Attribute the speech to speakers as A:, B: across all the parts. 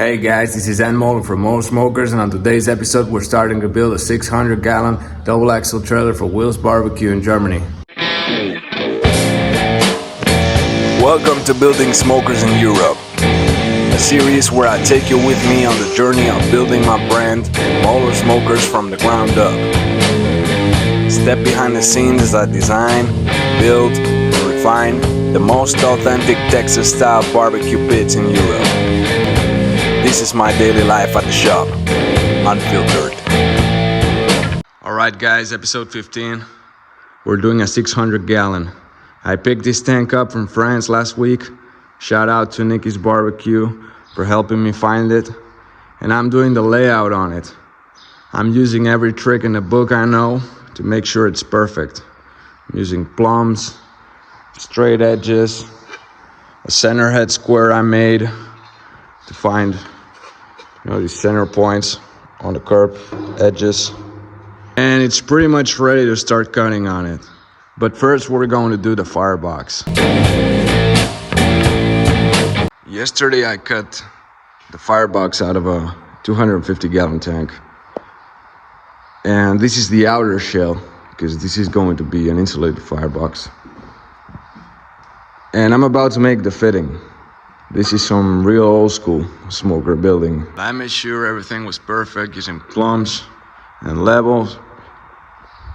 A: Hey guys, this is Moller from Moller Smokers, and on today's episode we're starting to build a 600-gallon double axle trailer for Will's Barbecue in Germany. Welcome to Building Smokers in Europe, a series where I take you with me on the journey of building my brand, Moller Smokers, from the ground up. Step behind the scenes as I design, build, and refine the most authentic Texas-style barbecue pits in Europe. This is my daily life at the shop, unfiltered. Alright guys, episode 15. We're doing a 600-gallon. I picked this tank up from France last week. Shout out to Nicky's Barbecue for helping me find it. And I'm doing the layout on it. I'm using every trick in the book I know to make sure it's perfect. I'm using plums, straight edges, a center head square I made to find these center points on the curb edges. And it's pretty much ready to start cutting on it. But first we're going to do the firebox. Yesterday I cut the firebox out of a 250-gallon tank. And this is the outer shell, because this is going to be an insulated firebox. And I'm about to make the fitting. This is some real old school smoker building. I made sure everything was perfect using plums and levels.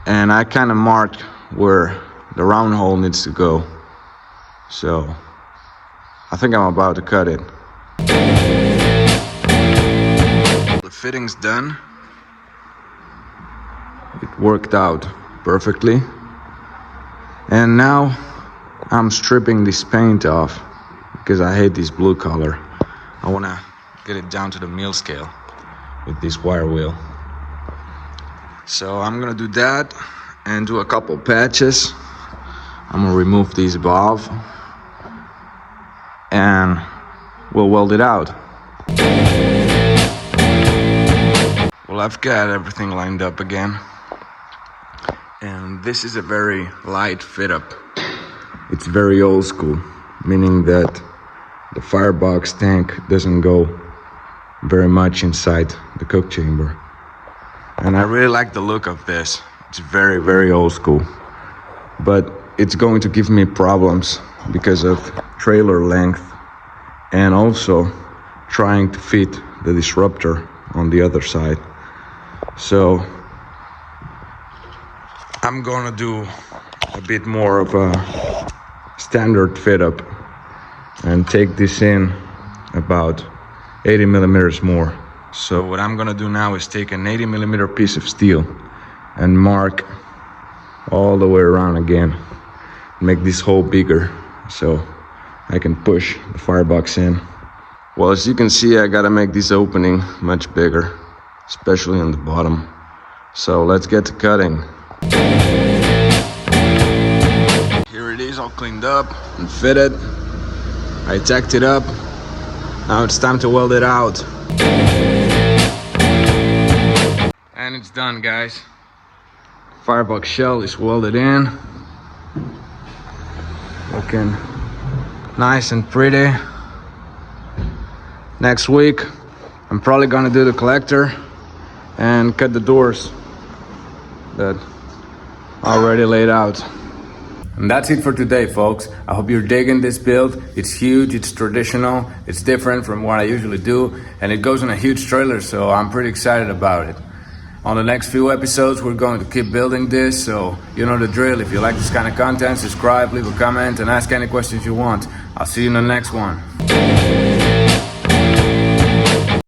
A: And I kind of marked where the round hole needs to go. So I think I'm about to cut it. The fitting's done. It worked out perfectly. And now I'm stripping this paint off because I hate this blue color. I want to get it down to the mill scale with this wire wheel. So I'm gonna do that and do a couple patches. I'm gonna remove this valve and we'll weld it out. Well, I've got everything lined up again. And this is a very light fit up. It's very old school, meaning that the firebox tank doesn't go very much inside the cook chamber. And I really like the look of this. It's very, very old school. But it's going to give me problems because of trailer length and also trying to fit the disruptor on the other side. So I'm gonna do a bit more of a standard fit up and take this in about 80 millimeters more. So what I'm gonna do now is take an 80 millimeter piece of steel and mark all the way around again. Make this hole bigger so I can push the firebox in. Well, as you can see, I gotta make this opening much bigger, especially on the bottom. So let's get to cutting. Here it is, all cleaned up and fitted. I tacked it up. Now it's time to weld it out. And it's done, guys. Firebox shell is welded in. Looking nice and pretty. Next week, I'm probably gonna do the collector and cut the doors that are already laid out. And that's it for today, folks. I hope you're digging this build. It's huge, it's traditional, it's different from what I usually do, and it goes in a huge trailer, so I'm pretty excited about it. On the next few episodes, we're going to keep building this, so you know the drill. If you like this kind of content, subscribe, leave a comment, and ask any questions you want. I'll see you in the next one.